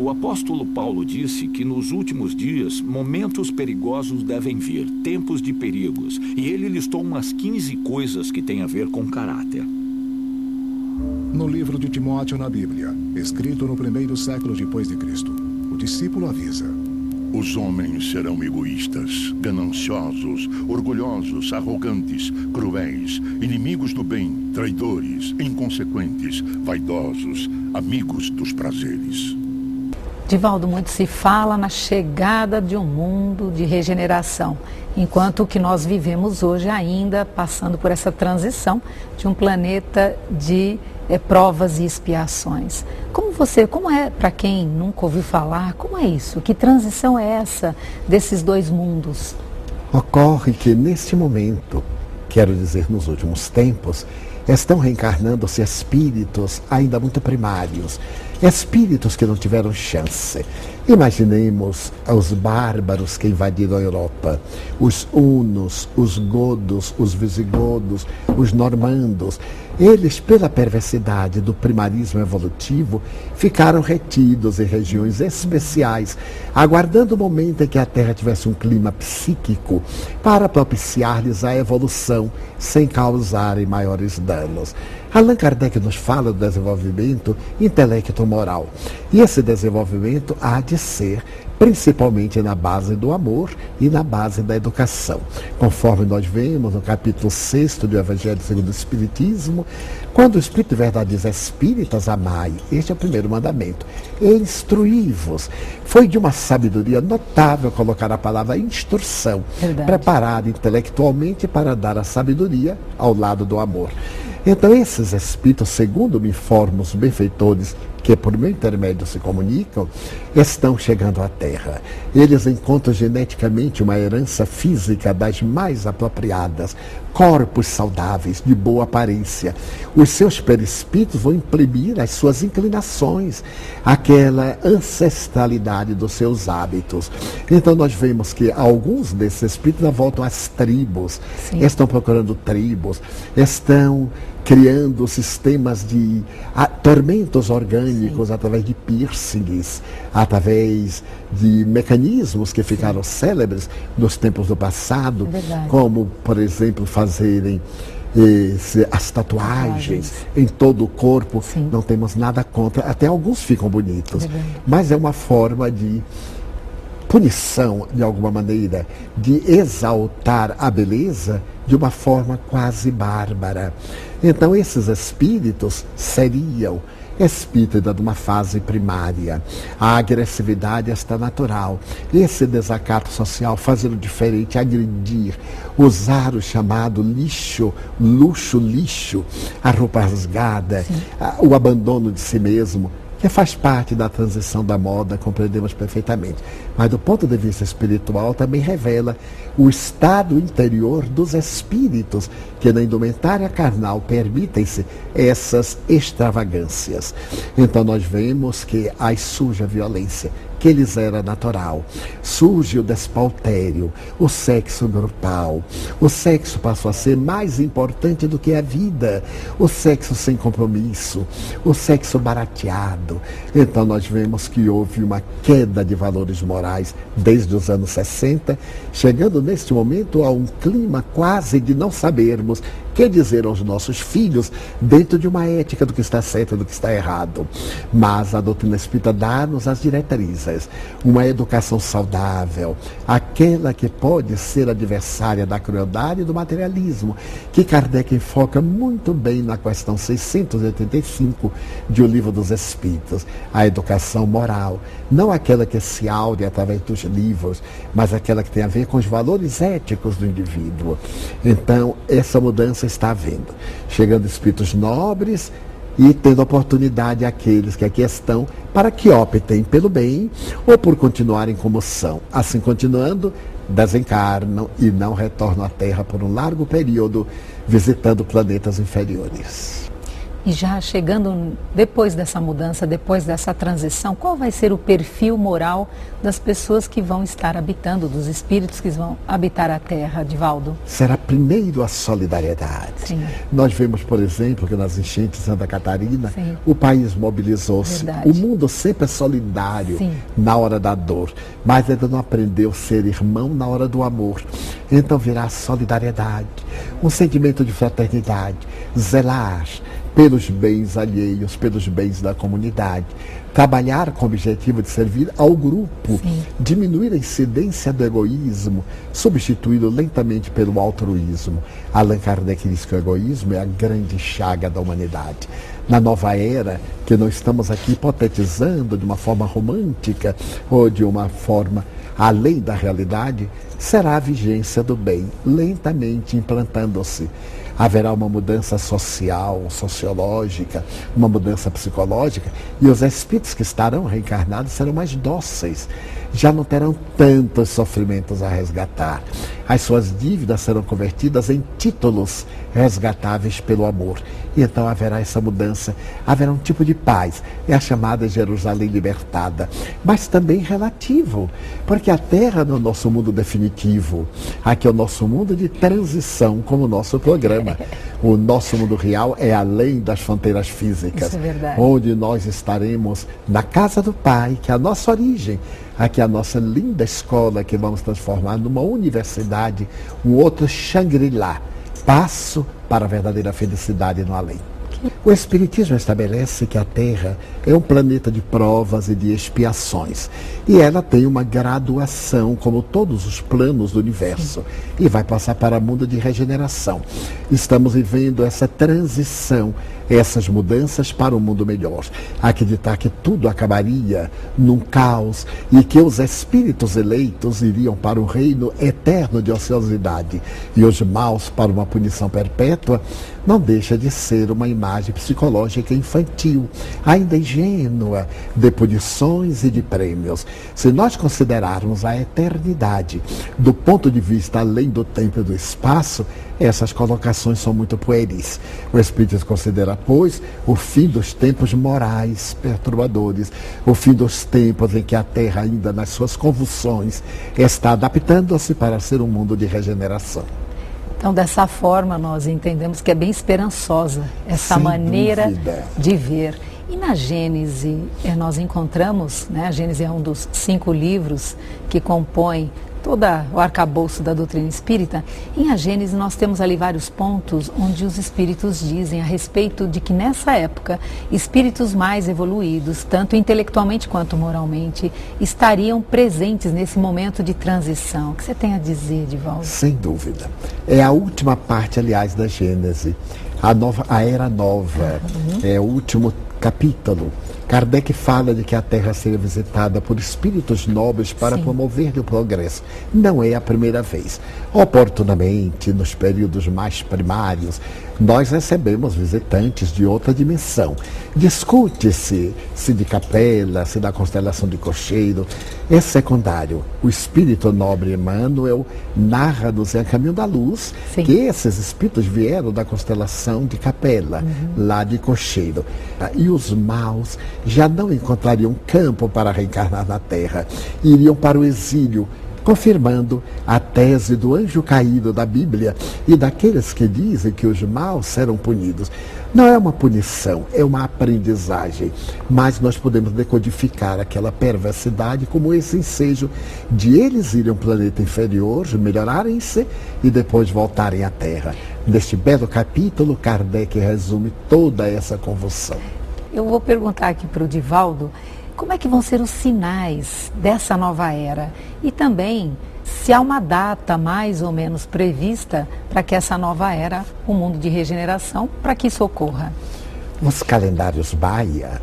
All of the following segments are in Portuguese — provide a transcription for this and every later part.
O apóstolo Paulo disse que nos últimos dias momentos perigosos devem vir, tempos de perigos, e ele listou umas 15 coisas que têm a ver com caráter. No livro de Timóteo na Bíblia, escrito no 1º século depois de Cristo, o discípulo avisa: os homens serão egoístas, gananciosos, orgulhosos, arrogantes, cruéis, inimigos do bem, traidores, inconsequentes, vaidosos, amigos dos prazeres. Divaldo, muito se fala na chegada de um mundo de regeneração, enquanto o que nós vivemos hoje ainda passando por essa transição de um planeta de provas e expiações. Como é, para quem nunca ouviu falar, como é isso? Que transição é essa desses dois mundos? Ocorre que neste momento, quero dizer nos últimos tempos, estão reencarnando-se espíritos ainda muito primários, espíritos que não tiveram chance. Imaginemos os bárbaros que invadiram a Europa, os hunos, os godos, os visigodos, os normandos. Eles, pela perversidade do primarismo evolutivo, ficaram retidos em regiões especiais, aguardando o momento em que a Terra tivesse um clima psíquico para propiciar-lhes a evolução sem causarem maiores danos. Allan Kardec nos fala do desenvolvimento intelecto-moral. E esse desenvolvimento há de ser principalmente na base do amor e na base da educação. Conforme nós vemos no capítulo 6º do Evangelho segundo o Espiritismo, quando o Espírito de Verdade diz: espíritas, amai, este é o primeiro mandamento, e instruí-vos. Foi de uma sabedoria notável colocar a palavra instrução, preparada intelectualmente para dar a sabedoria ao lado do amor. Então esses espíritos, segundo me informam os benfeitores que por meu intermédio se comunicam, estão chegando à Terra. Eles encontram geneticamente uma herança física das mais apropriadas, corpos saudáveis, de boa aparência. Os seus perispíritos vão imprimir as suas inclinações, aquela ancestralidade dos seus hábitos. Então nós vemos que alguns desses espíritos voltam às tribos, estão procurando tribos, estão criando sistemas de tormentos orgânicos através de piercings, através de mecanismos que ficaram célebres nos tempos do passado, como, por exemplo, fazerem as tatuagens em todo o corpo. Não temos nada contra, até alguns ficam bonitos, mas é uma forma de punição, de alguma maneira, de exaltar a beleza de uma forma quase bárbara. Então esses espíritos seriam espírito de uma fase primária. A agressividade está natural. Esse desacato social, fazer o diferente, agredir, usar o chamado lixo, a roupa rasgada, o abandono de si mesmo, que faz parte da transição da moda, compreendemos perfeitamente. Mas do ponto de vista espiritual também revela o estado interior dos espíritos, que na indumentária carnal permitem-se essas extravagâncias. Então nós vemos que aí surge a violência, que lhes era natural. Surge o despautério, o sexo grupal. O sexo passou a ser mais importante do que a vida. O sexo sem compromisso, o sexo barateado. Então nós vemos que houve uma queda de valores morais desde os anos 60, chegando neste momento a um clima quase de não sabermos que dizer aos nossos filhos dentro de uma ética do que está certo e do que está errado. Mas a doutrina espírita dá-nos as diretrizes, uma educação saudável, aquela que pode ser adversária da crueldade e do materialismo, que Kardec enfoca muito bem na questão 685 de O Livro dos Espíritos. A educação moral, não aquela que se aude através dos livros, mas aquela que tem a ver com os valores éticos do indivíduo. Então, essa mudança está havendo, chegando espíritos nobres e tendo oportunidade àqueles que aqui estão para que optem pelo bem ou por continuarem como são. Assim continuando, desencarnam e não retornam à Terra por um largo período, visitando planetas inferiores. E já chegando depois dessa mudança, depois dessa transição, qual vai ser o perfil moral das pessoas que vão estar habitando, dos espíritos que vão habitar a Terra, Divaldo? Será primeiro a solidariedade. Sim. Nós vemos, por exemplo, que nas enchentes de Santa Catarina, sim, o país mobilizou-se. Verdade. O mundo sempre é solidário, sim, na hora da dor, mas ainda não aprendeu a ser irmão na hora do amor. Então virá a solidariedade, um sentimento de fraternidade, zelar pelos bens alheios, pelos bens da comunidade, trabalhar com o objetivo de servir ao grupo, sim, diminuir a incidência do egoísmo, substituí-lo lentamente pelo altruísmo. Allan Kardec diz que o egoísmo é a grande chaga da humanidade. Na nova era, que não estamos aqui hipotetizando de uma forma romântica ou de uma forma além da realidade, será a vigência do bem, lentamente implantando-se. Haverá uma mudança social, sociológica, uma mudança psicológica, e os espíritos que estarão reencarnados serão mais dóceis, já não terão tantos sofrimentos a resgatar. As suas dívidas serão convertidas em títulos resgatáveis pelo amor. E então haverá essa mudança, haverá um tipo de paz, é a chamada Jerusalém libertada, mas também relativo, porque a Terra não é o nosso mundo definitivo, aqui é o nosso mundo de transição, como o nosso programa. O nosso mundo real é além das fronteiras físicas, isso é verdade, onde nós estaremos na casa do Pai, que é a nossa origem, aqui é a nossa linda escola que vamos transformar numa universidade, um outro Shangri-La, passo para a verdadeira felicidade no além. O Espiritismo estabelece que a Terra é um planeta de provas e de expiações. E ela tem uma graduação, como todos os planos do universo. E vai passar para o mundo de regeneração. Estamos vivendo essa transição, essas mudanças para um mundo melhor. Acreditar que tudo acabaria num caos e que os espíritos eleitos iriam para o reino eterno de ociosidade e os maus para uma punição perpétua, não deixa de ser uma imagem psicológica infantil, ainda ingênua, de punições e de prêmios. Se nós considerarmos a eternidade do ponto de vista além do tempo e do espaço, essas colocações são muito pueris. O Espiritismo considera, pois, o fim dos tempos morais perturbadores, o fim dos tempos em que a Terra, ainda nas suas convulsões, está adaptando-se para ser um mundo de regeneração. Então, dessa forma, nós entendemos que é bem esperançosa essa maneira de ver. E na Gênese, nós encontramos, né, a Gênese é um dos 5 livros que compõem todo o arcabouço da doutrina espírita. Em A Gênese nós temos ali vários pontos onde os espíritos dizem a respeito de que nessa época espíritos mais evoluídos, tanto intelectualmente quanto moralmente, estariam presentes nesse momento de transição. O que você tem a dizer, Divaldo? Sem dúvida. É a última parte, aliás, da Gênese. A Era Nova é o último capítulo. Kardec fala de que a Terra seria visitada por espíritos nobres para promover o progresso. Não é a primeira vez. Oportunamente, nos períodos mais primários, nós recebemos visitantes de outra dimensão. Discute-se se de Capela, se da constelação de Cocheiro. É secundário. O espírito nobre Emmanuel narra-nos em Caminho da Luz que esses espíritos vieram da constelação de Capela, lá de Cocheiro. E os maus já não encontrariam campo para reencarnar na Terra. Iriam para o exílio, confirmando a tese do anjo caído da Bíblia e daqueles que dizem que os maus serão punidos. Não é uma punição, é uma aprendizagem, mas nós podemos decodificar aquela perversidade como esse ensejo de eles irem a um planeta inferior, melhorarem-se e depois voltarem à Terra. Neste belo capítulo, Kardec resume toda essa convulsão. Eu vou perguntar aqui para o Divaldo, como é que vão ser os sinais dessa nova era? E também, se há uma data mais ou menos prevista para que essa nova era, o mundo de regeneração, para que isso ocorra? Os calendários Maia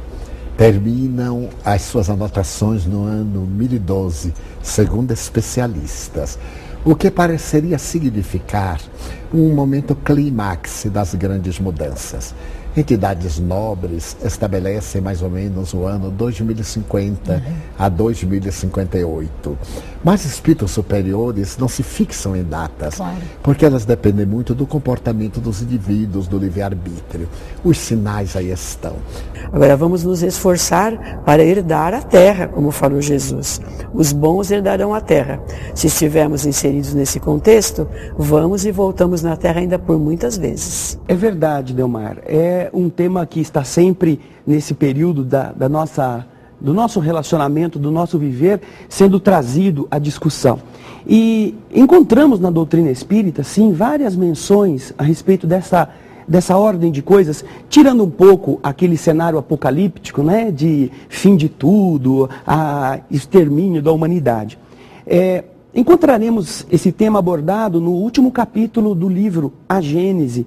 terminam as suas anotações no ano 1012, segundo especialistas, o que pareceria significar um momento clímax das grandes mudanças. Entidades nobres estabelecem mais ou menos o ano 2050 a 2058. Mas espíritos superiores não se fixam em datas, porque elas dependem muito do comportamento dos indivíduos, do livre-arbítrio. Os sinais aí estão. Agora vamos nos esforçar para herdar a terra, como falou Jesus. Os bons herdarão a terra. Se estivermos inseridos nesse contexto, vamos e voltamos na terra ainda por muitas vezes. É verdade, Delmar. É um tema que está sempre nesse período do nosso relacionamento, do nosso viver, sendo trazido à discussão. E encontramos na doutrina espírita, sim, várias menções a respeito dessa ordem de coisas, tirando um pouco aquele cenário apocalíptico, né, de fim de tudo, a extermínio da humanidade. Encontraremos esse tema abordado no último capítulo do livro A Gênese,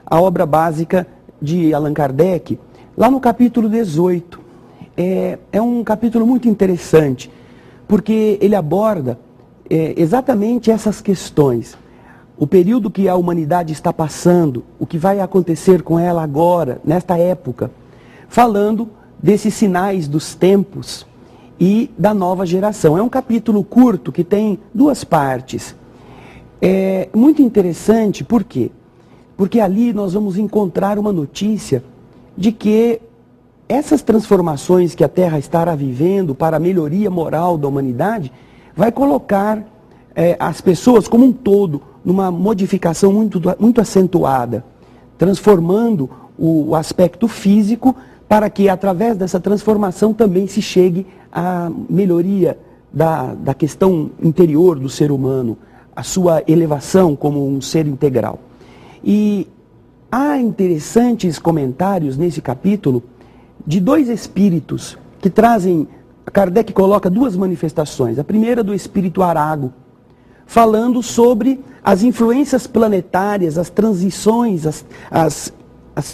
a obra básica de Allan Kardec, lá no capítulo 18. É um capítulo muito interessante, porque ele aborda exatamente essas questões. O período que a humanidade está passando, o que vai acontecer com ela agora, nesta época, falando desses sinais dos tempos e da nova geração. É um capítulo curto que tem duas partes. É muito interessante, por quê? Porque ali nós vamos encontrar uma notícia de que essas transformações que a Terra estará vivendo para a melhoria moral da humanidade vai colocar as pessoas como um todo numa modificação muito acentuada, transformando o aspecto físico para que através dessa transformação também se chegue à melhoria da questão interior do ser humano, a sua elevação como um ser integral. E há interessantes comentários nesse capítulo de dois espíritos que trazem, Kardec coloca duas manifestações. A primeira do espírito Arago, falando sobre as influências planetárias, as transições, as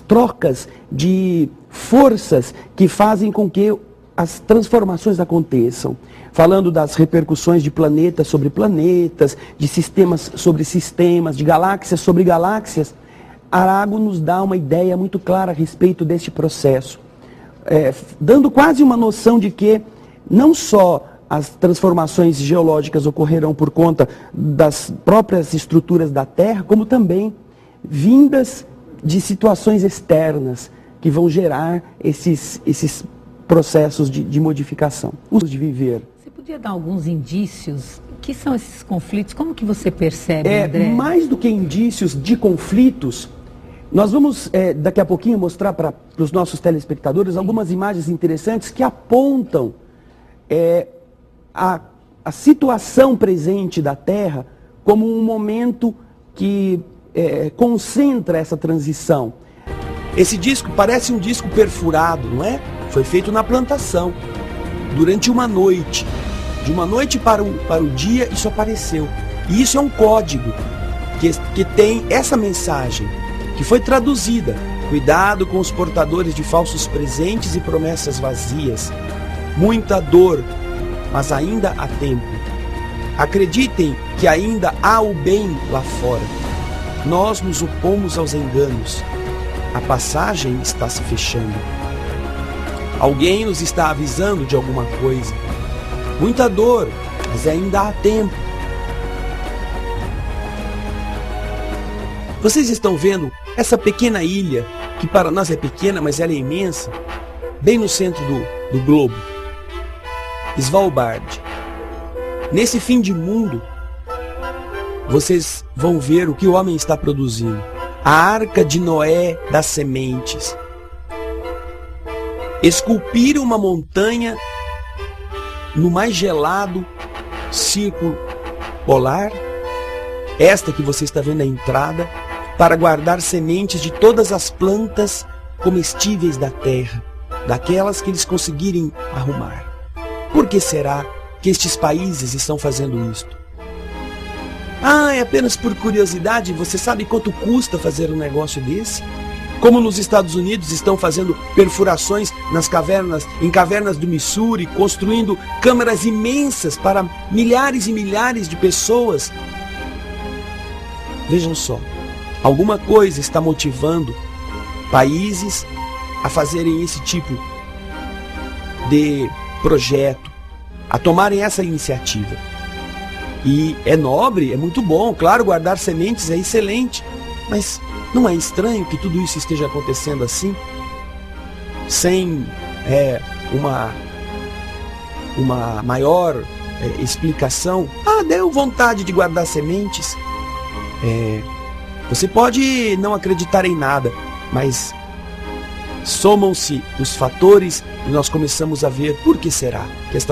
trocas de forças que fazem com que as transformações aconteçam. Falando das repercussões de planetas sobre planetas, de sistemas sobre sistemas, de galáxias sobre galáxias, Arago nos dá uma ideia muito clara a respeito deste processo. Dando quase uma noção de que não só as transformações geológicas ocorrerão por conta das próprias estruturas da Terra, como também vindas de situações externas que vão gerar esses processos de modificação, de viver. Você podia dar alguns indícios? O que são esses conflitos? Como que você percebe, André? Mais do que indícios de conflitos, nós vamos daqui a pouquinho mostrar para os nossos telespectadores algumas imagens interessantes que apontam a situação presente da Terra como um momento que concentra essa transição. Esse disco parece um disco perfurado, não é? Foi feito na plantação, durante uma noite. De uma noite para o dia, isso apareceu. E isso é um código que tem essa mensagem, que foi traduzida. Cuidado com os portadores de falsos presentes e promessas vazias. Muita dor, mas ainda há tempo. Acreditem que ainda há o bem lá fora. Nós nos opomos aos enganos. A passagem está se fechando. Alguém nos está avisando de alguma coisa. Muita dor, mas ainda há tempo. Vocês estão vendo essa pequena ilha, que para nós é pequena, mas ela é imensa, bem no centro do globo. Svalbard. Nesse fim de mundo, vocês vão ver o que o homem está produzindo. A arca de Noé das sementes. Esculpir uma montanha no mais gelado círculo polar, esta que você está vendo a entrada, para guardar sementes de todas as plantas comestíveis da terra, daquelas que eles conseguirem arrumar. Por que será que estes países estão fazendo isto? É apenas por curiosidade. Você sabe quanto custa fazer um negócio desse? Como nos Estados Unidos estão fazendo perfurações em cavernas do Missouri, construindo câmaras imensas para milhares e milhares de pessoas. Vejam só, alguma coisa está motivando países a fazerem esse tipo de projeto, a tomarem essa iniciativa. E é nobre, é muito bom, claro, guardar sementes é excelente, mas não é estranho que tudo isso esteja acontecendo assim, sem uma maior explicação? Deu vontade de guardar sementes. Você pode não acreditar em nada, mas somam-se os fatores e nós começamos a ver por que será que esta